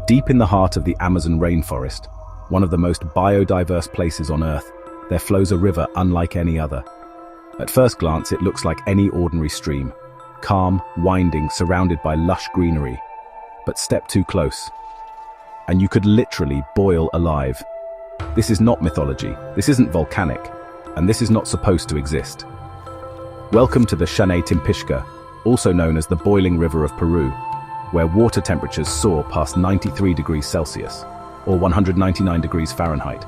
Deep in the heart of the Amazon rainforest, one of the most biodiverse places on Earth, there flows a river unlike any other. At first glance, it looks like any ordinary stream, calm, winding, surrounded by lush greenery. But step too close, and you could literally boil alive. This is not mythology, this isn't volcanic, and this is not supposed to exist. Welcome to the Shanay Timpishka, also known as the boiling river of Peru, where water temperatures soar past 93 degrees Celsius, or 199 degrees Fahrenheit.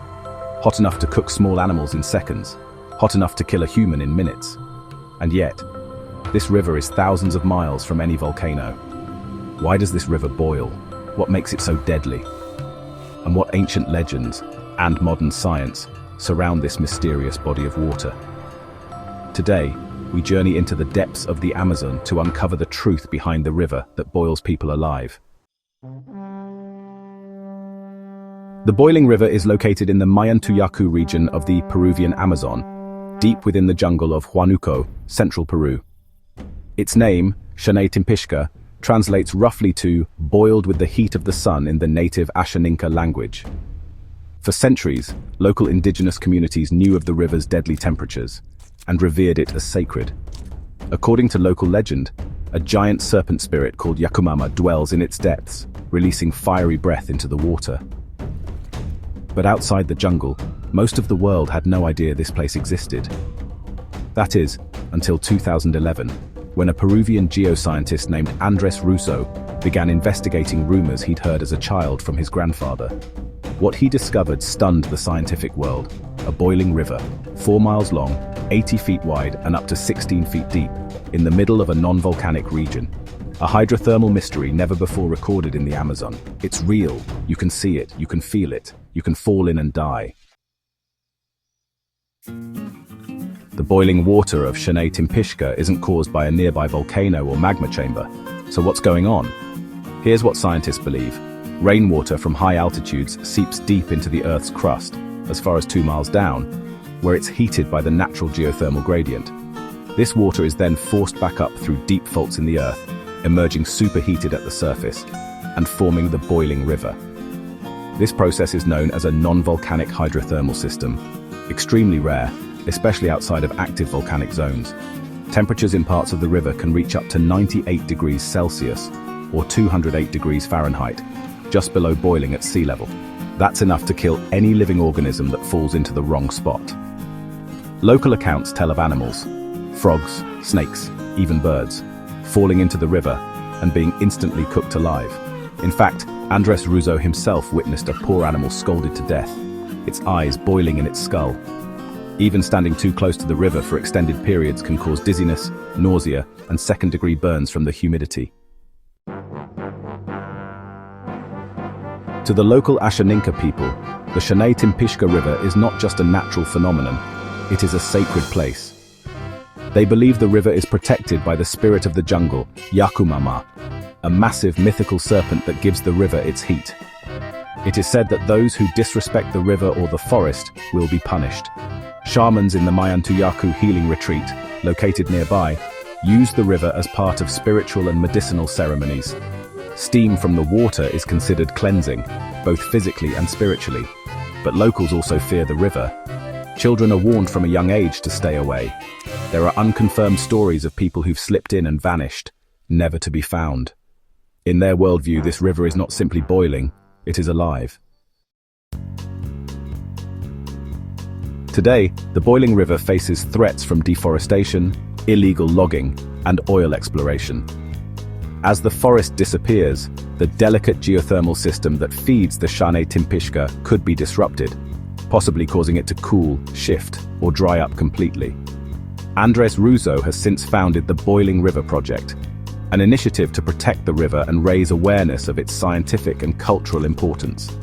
Hot enough to cook small animals in seconds, hot enough to kill a human in minutes. And yet, this river is thousands of miles from any volcano. Why does this river boil? What makes it so deadly? And what ancient legends and modern science surround this mysterious body of water? Today, we journey into the depths of the Amazon to uncover the truth behind the river that boils people alive. The boiling river is located in the Mayantuyacu region of the Peruvian Amazon, deep within the jungle of Huánuco, central Peru. Its name, Shanay Timpishka, translates roughly to boiled with the heat of the sun in the native Ashaninka language. For centuries, local indigenous communities knew of the river's deadly temperatures and revered it as sacred. According to local legend, a giant serpent spirit called Yakumama dwells in its depths, releasing fiery breath into the water. But outside the jungle, most of the world had no idea this place existed. That is, until 2011, when a Peruvian geoscientist named Andrés Russo began investigating rumors he'd heard as a child from his grandfather. What he discovered stunned the scientific world: a boiling river, 4 miles long, 80 feet wide, and up to 16 feet deep, in the middle of a non-volcanic region. A hydrothermal mystery never before recorded in the Amazon. It's real, you can see it, you can feel it, you can fall in and die. The boiling water of Shanay Timpishka isn't caused by a nearby volcano or magma chamber. So what's going on? Here's what scientists believe. Rainwater from high altitudes seeps deep into the Earth's crust, as far as 2 miles down, where it's heated by the natural geothermal gradient. This water is then forced back up through deep faults in the Earth, emerging superheated at the surface, and forming the boiling river. This process is known as a non-volcanic hydrothermal system, extremely rare, especially outside of active volcanic zones. Temperatures in parts of the river can reach up to 98 degrees Celsius, or 208 degrees Fahrenheit, just below boiling at sea level. That's enough to kill any living organism that falls into the wrong spot. Local accounts tell of animals, frogs, snakes, even birds, falling into the river and being instantly cooked alive. In fact, Andrés Russo himself witnessed a poor animal scalded to death, its eyes boiling in its skull. Even standing too close to the river for extended periods can cause dizziness, nausea, and second-degree burns from the humidity. To the local Ashaninka people, the Shanay Timpishka River is not just a natural phenomenon, it is a sacred place. They believe the river is protected by the spirit of the jungle, Yakumama, a massive mythical serpent that gives the river its heat. It is said that those who disrespect the river or the forest will be punished. Shamans in the Mayantuyacu healing retreat, located nearby, use the river as part of spiritual and medicinal ceremonies. Steam from the water is considered cleansing, both physically and spiritually. But locals also fear the river. Children are warned from a young age to stay away. There are unconfirmed stories of people who've slipped in and vanished, never to be found. In their worldview, this river is not simply boiling, it is alive. Today, the boiling river faces threats from deforestation, illegal logging, and oil exploration. As the forest disappears, the delicate geothermal system that feeds the Shanay Timpishka could be disrupted, possibly causing it to cool, shift, or dry up completely. Andrés Russo has since founded the Boiling River Project, an initiative to protect the river and raise awareness of its scientific and cultural importance.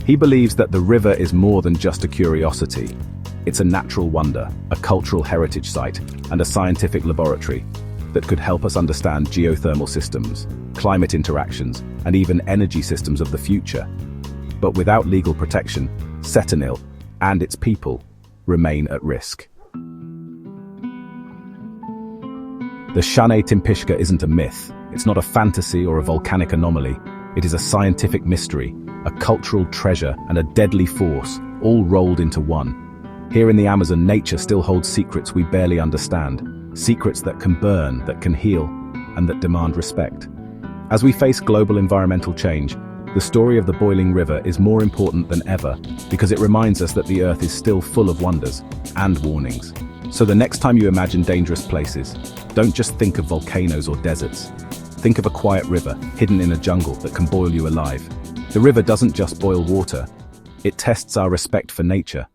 He believes that the river is more than just a curiosity. It's a natural wonder, a cultural heritage site, and a scientific laboratory that could help us understand geothermal systems, climate interactions, and even energy systems of the future. But without legal protection, Setonil and its people remain at risk. The Shanay Timpishka isn't a myth, it's not a fantasy or a volcanic anomaly. It is a scientific mystery, a cultural treasure, and a deadly force, all rolled into one. Here in the Amazon, nature still holds secrets we barely understand, secrets that can burn, that can heal, and that demand respect. As we face global environmental change, the story of the boiling river is more important than ever because it reminds us that the earth is still full of wonders and warnings. So the next time you imagine dangerous places, don't just think of volcanoes or deserts. Think of a quiet river hidden in a jungle that can boil you alive. The river doesn't just boil water, it tests our respect for nature,